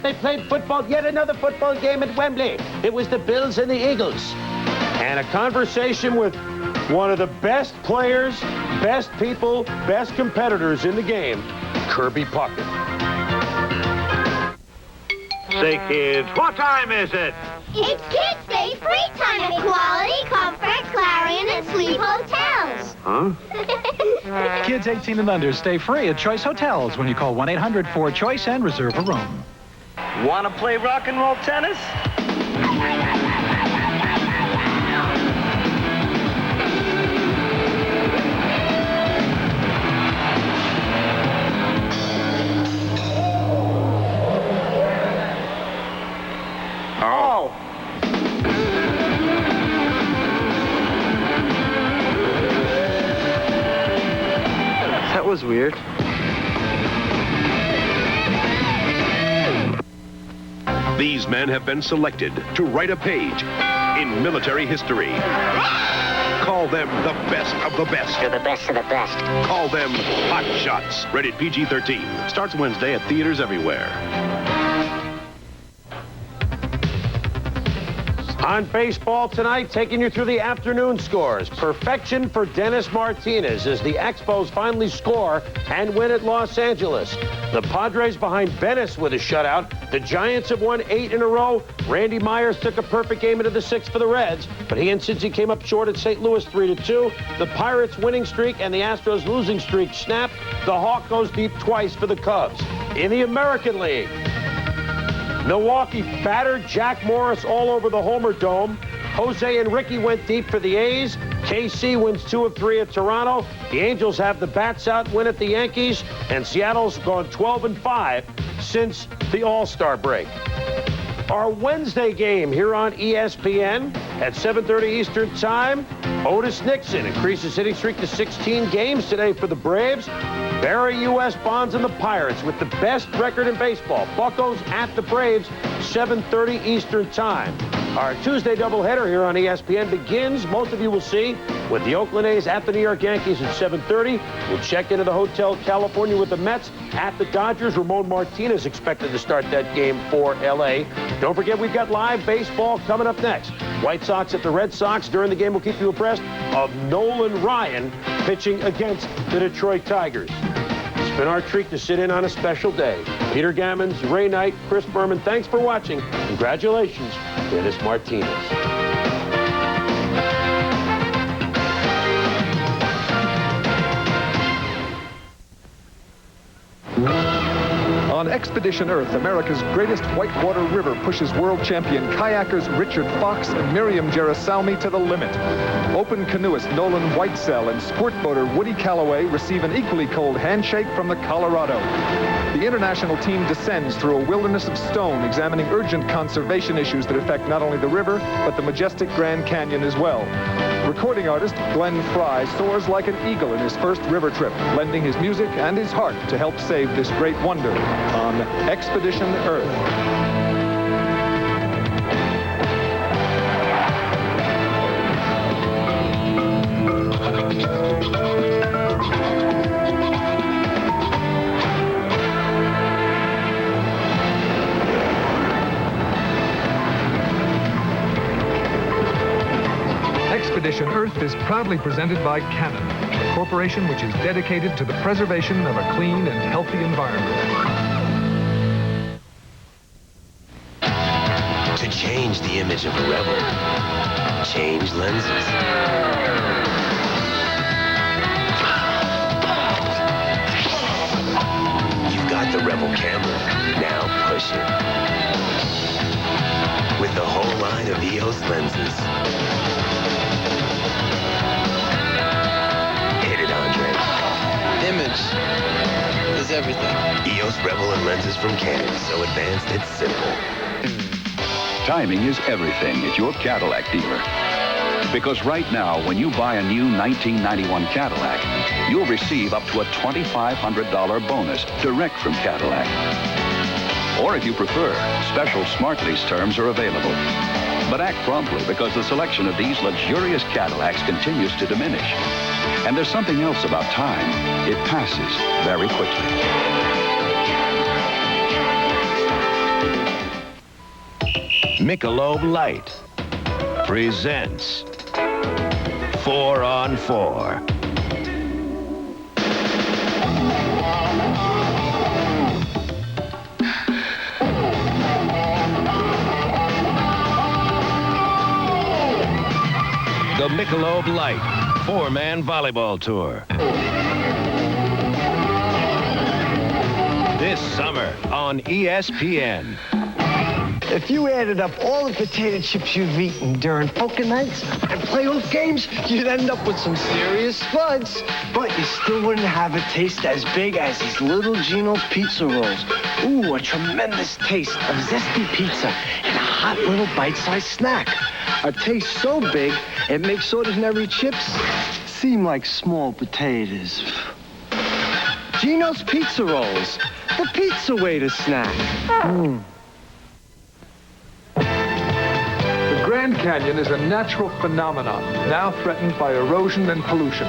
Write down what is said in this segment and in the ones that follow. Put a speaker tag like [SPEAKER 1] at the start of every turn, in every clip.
[SPEAKER 1] They played football, yet another football game at Wembley. It was the Bills and the Eagles. And a conversation with one of the best players, best people, best competitors in the game, Kirby Puckett.
[SPEAKER 2] Say, kids, what time is it?
[SPEAKER 3] It's Kids Day free time at Quality, Comfort, Clarion, and Sleep Hotels.
[SPEAKER 2] Huh?
[SPEAKER 4] Kids 18 and under stay free at Choice Hotels when you call 1-800-4CHOICE and reserve a room.
[SPEAKER 5] Want to play rock and roll tennis?
[SPEAKER 2] Oh.
[SPEAKER 5] That was weird.
[SPEAKER 6] These men have been selected to write a page in military history. Call them the best of the best.
[SPEAKER 7] You're the best of the best.
[SPEAKER 6] Call them Hot Shots. Rated PG-13. Starts Wednesday at theaters everywhere.
[SPEAKER 1] On baseball tonight, taking you through the afternoon scores. Perfection for Dennis Martinez as the Expos finally score and win at Los Angeles. The Padres behind Venice with a shutout. The Giants have won 8 in a row. Randy Myers took a perfect game into the 6th for the Reds, but he and Cincy came up short at St. Louis 3-2. The Pirates winning streak and the Astros losing streak snap. The Hawk goes deep twice for the Cubs. In the American League, Milwaukee battered Jack Morris all over the Homer Dome. Jose and Ricky went deep for the A's. KC wins 2 of 3 at Toronto. The Angels have the bats out win at the Yankees. And Seattle's gone 12-5 since the All-Star break. Our Wednesday game here on ESPN at 7:30 Eastern Time. Otis Nixon increases hitting streak to 16 games today for the Braves. Barry U.S. Bonds and the Pirates with the best record in baseball. Buccos at the Braves, 7:30 Eastern Time. Our Tuesday doubleheader here on ESPN begins, most of you will see, with the Oakland A's at the New York Yankees at 7:30. We'll check into the Hotel California with the Mets at the Dodgers. Ramon Martinez expected to start that game for L.A. Don't forget, we've got live baseball coming up next. White Sox at the Red Sox. During the game, we'll keep you abreast of Nolan Ryan pitching against the Detroit Tigers. It's been our treat to sit in on a special day. Peter Gammons, Ray Knight, Chris Berman, thanks for watching. Congratulations, Dennis Martinez.
[SPEAKER 8] On Expedition Earth, America's greatest whitewater river pushes world champion kayakers Richard Fox and Miriam Gerasalmi to the limit. Open canoeist Nolan Whitesell and sport boater Woody Calloway receive an equally cold handshake from the Colorado. The international team descends through a wilderness of stone, examining urgent conservation issues that affect not only the river, but the majestic Grand Canyon as well. Recording artist Glenn Fry soars like an eagle in his first river trip, lending his music and his heart to help save this great wonder on Expedition Earth. Expedition Earth is proudly presented by Canon, a corporation which is dedicated to the preservation of a clean and healthy environment.
[SPEAKER 9] To change the image of a rebel, change lenses. You've got the Rebel camera, now push it. With the whole line of EOS lenses. Hit it, Andre.
[SPEAKER 10] Image is everything.
[SPEAKER 9] EOS Rebel and lenses from Canon, so advanced it's simple.
[SPEAKER 11] Timing is everything at your Cadillac dealer. Because right now, when you buy a new 1991 Cadillac, you'll receive up to a $2,500 bonus direct from Cadillac. Or if you prefer, special Smart Lease terms are available. But act promptly, because the selection of these luxurious Cadillacs continues to diminish. And there's something else about time. It passes very quickly.
[SPEAKER 6] Michelob Light presents 4 on 4. The Michelob Light 4-man volleyball tour. This summer on ESPN.
[SPEAKER 7] If you added up all the potato chips you've eaten during poker nights and playoff games, you'd end up with some serious spuds. But you still wouldn't have a taste as big as these little Gino's pizza rolls. Ooh, a tremendous taste of zesty pizza and a hot little bite-sized snack. A taste so big, it makes ordinary chips seem like small potatoes. Gino's Pizza Rolls, the pizza way to snack.
[SPEAKER 8] The Grand Canyon is a natural phenomenon, now threatened by erosion and pollution.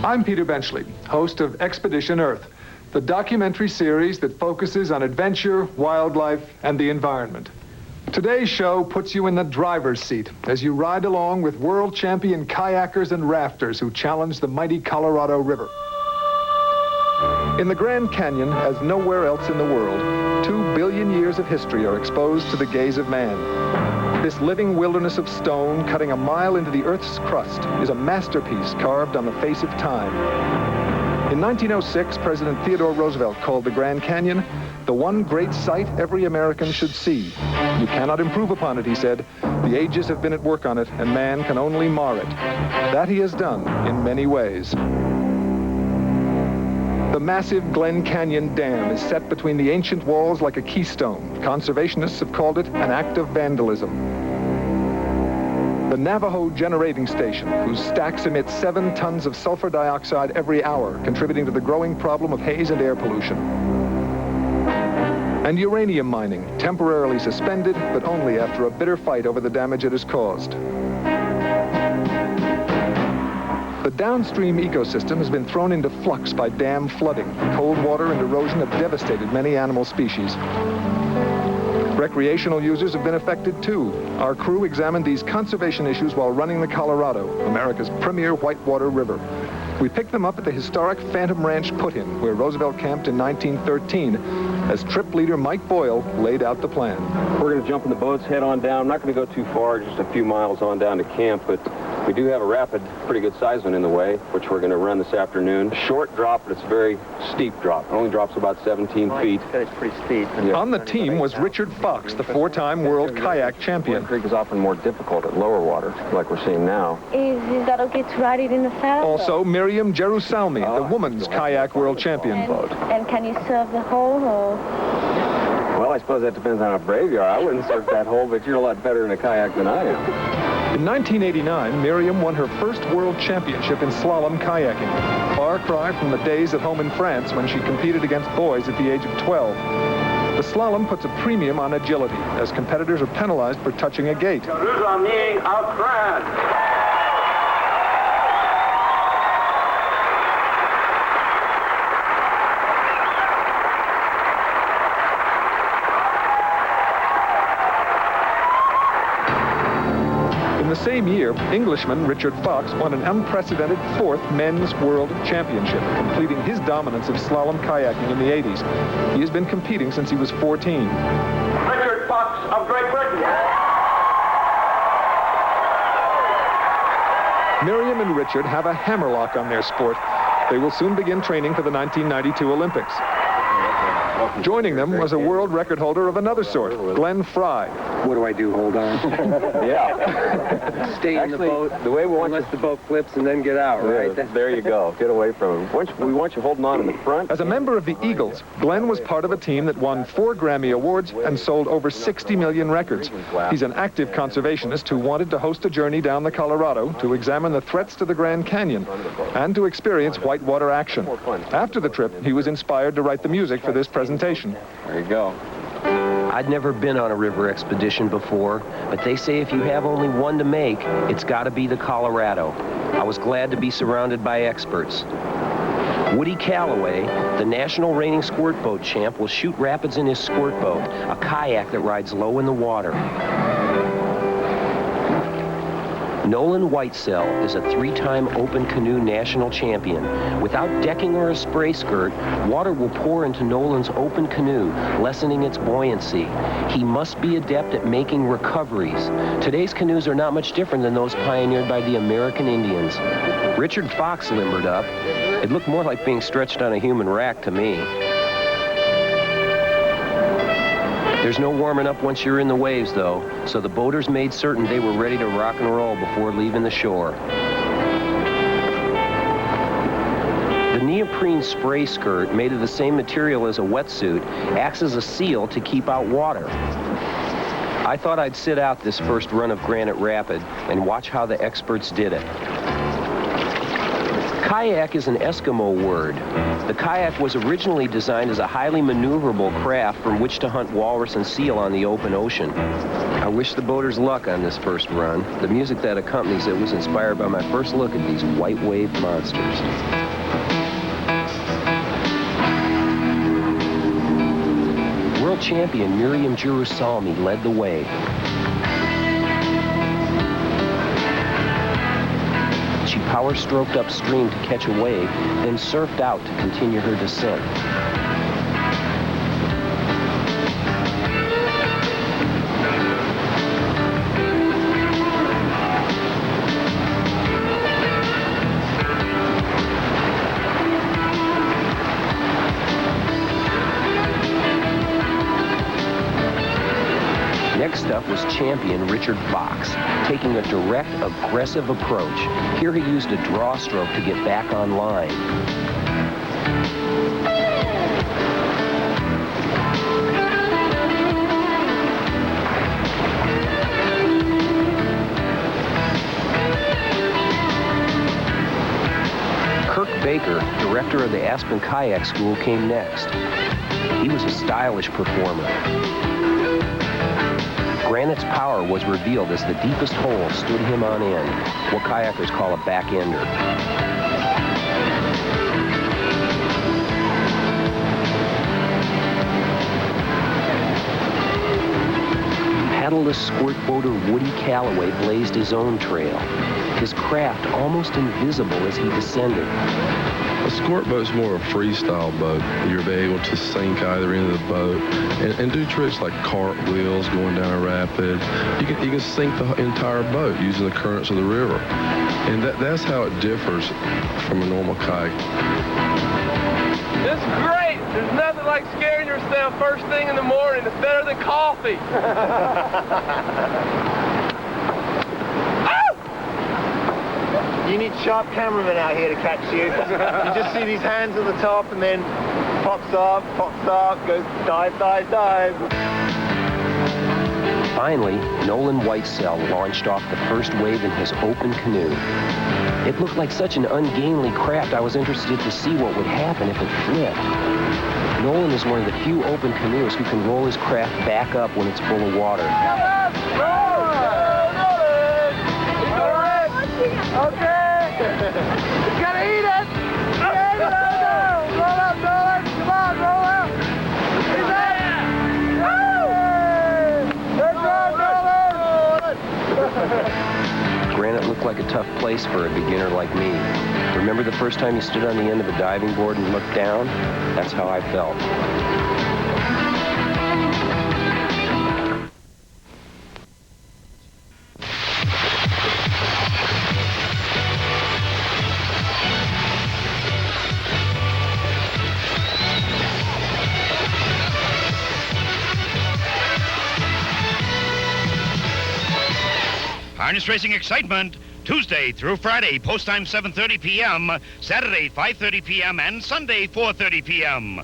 [SPEAKER 8] I'm Peter Benchley, host of Expedition Earth, the documentary series that focuses on adventure, wildlife, and the environment. Today's show puts you in the driver's seat as you ride along with world champion kayakers and rafters who challenge the mighty Colorado River. In the Grand Canyon, as nowhere else in the world, 2 billion years of history are exposed to the gaze of man. This living wilderness of stone, cutting a mile into the Earth's crust, is a masterpiece carved on the face of time. In 1906, President Theodore Roosevelt called the Grand Canyon the one great sight every American should see. You cannot improve upon it, he said. The ages have been at work on it, and man can only mar it. That he has done in many ways. The massive Glen Canyon Dam is set between the ancient walls like a keystone. Conservationists have called it an act of vandalism. The Navajo Generating Station, whose stacks emit 7 tons of sulfur dioxide every hour, contributing to the growing problem of haze and air pollution. And uranium mining, temporarily suspended, but only after a bitter fight over the damage it has caused. The downstream ecosystem has been thrown into flux by dam flooding. Cold water and erosion have devastated many animal species. Recreational users have been affected too. Our crew examined these conservation issues while running the Colorado, America's premier whitewater river. We picked them up at the historic Phantom Ranch Put-In, where Roosevelt camped in 1913, as trip leader Mike Boyle laid out the plan.
[SPEAKER 12] We're going to jump in the boats, head on down. I'm not going to go too far, just a few miles on down to camp, but we do have a rapid, pretty good size one in the way, which we're going to run this afternoon. Short drop, but it's a very steep drop. It only drops about 17 feet.
[SPEAKER 7] It's pretty steep.
[SPEAKER 8] On the team was Richard Fox, the 4-time world kayak champion.
[SPEAKER 12] The creek is often more difficult at lower water, like we're seeing now.
[SPEAKER 13] Is that okay to ride it in the saddle?
[SPEAKER 8] Also, Miriam Jerusalmi, the woman's kayak world champion.
[SPEAKER 13] And can you serve the hole? Or?
[SPEAKER 12] Well, I suppose that depends on how brave you are. I wouldn't surf that hole, but you're a lot better in a kayak than I am.
[SPEAKER 8] In 1989, Miriam won her first world championship in slalom kayaking. Far cry from the days at home in France when she competed against boys at the age of 12. The slalom puts a premium on agility, as competitors are penalized for touching a gate. In the same year, Englishman Richard Fox won an unprecedented 4th men's world championship, completing his dominance of slalom kayaking in the 80s. He has been competing since he was 14.
[SPEAKER 2] Richard Fox of Great Britain.
[SPEAKER 8] Miriam and Richard have a hammerlock on their sport. They will soon begin training for the 1992 Olympics. Joining them was a world record holder of another sort, Glenn Fry.
[SPEAKER 12] What do I do? Hold on? Yeah.
[SPEAKER 7] Stay in the boat.
[SPEAKER 12] The way we want
[SPEAKER 7] unless the boat flips and then get out, right?
[SPEAKER 12] There you go. Get away from him. We want you holding on in the front.
[SPEAKER 8] As a member of the Eagles, Glenn was part of a team that won 4 Grammy Awards and sold over 60 million records. He's an active conservationist who wanted to host a journey down the Colorado to examine the threats to the Grand Canyon and to experience whitewater action. After the trip, he was inspired to write the music for this presentation.
[SPEAKER 12] There you go.
[SPEAKER 9] I'd never been on a river expedition before, but they say if you have only one to make, it's got to be the Colorado. I was glad to be surrounded by experts. Woody Calloway, the national reigning squirt boat champ, will shoot rapids in his squirt boat, a kayak that rides low in the water. Nolan Whitesell is a 3-time open canoe national champion. Without decking or a spray skirt, water will pour into Nolan's open canoe, lessening its buoyancy. He must be adept at making recoveries. Today's canoes are not much different than those pioneered by the American Indians. Richard Fox limbered up. It looked more like being stretched on a human rack to me. There's no warming up once you're in the waves, though, so the boaters made certain they were ready to rock and roll before leaving the shore. The neoprene spray skirt, made of the same material as a wetsuit, acts as a seal to keep out water. I thought I'd sit out this first run of Granite Rapid and watch how the experts did it. Kayak is an Eskimo word. The kayak was originally designed as a highly maneuverable craft from which to hunt walrus and seal on the open ocean. I wish the boaters luck on this first run. The music that accompanies it was inspired by my first look at these white-waved monsters. World champion Miriam Jerusalmi led the way. She power-stroked upstream to catch a wave, then surfed out to continue her descent. Next up was champion Richard Fox, taking a direct, aggressive approach. Here he used a draw stroke to get back on line. Kirk Baker, director of the Aspen Kayak School, came next. He was a stylish performer. Granite's power was revealed as the deepest hole stood him on end, what kayakers call a back-ender. Paddleless squirt boater Woody Calloway blazed his own trail, his craft almost invisible as he descended.
[SPEAKER 14] A squirt boat's more of a freestyle boat. You'll be able to sink either end of the boat and do tricks like cartwheels going down a rapid. You can sink the entire boat using the currents of the river. And that's how it differs from a normal kayak.
[SPEAKER 2] It's great. There's nothing like scaring yourself first thing in the morning. It's better than coffee.
[SPEAKER 7] You need sharp cameramen out here to catch you. You just see these hands at the top and then pops up, goes dive, dive, dive.
[SPEAKER 9] Finally, Nolan Whitesell launched off the first wave in his open canoe. It looked like such an ungainly craft, I was interested to see what would happen if it flipped. Nolan is one of the few open canoeists who can roll his craft back up when it's full of water.
[SPEAKER 2] Okay. You gotta eat it! Okay, roll up, Nolan! Come on, roll up! He's there! Woo!
[SPEAKER 9] Granite looked like a tough place for a beginner like me. Remember the first time you stood on the end of a diving board and looked down? That's how I felt.
[SPEAKER 15] Harness racing excitement, Tuesday through Friday, post time 7:30 p.m., Saturday 5:30 p.m., and Sunday 4:30 p.m.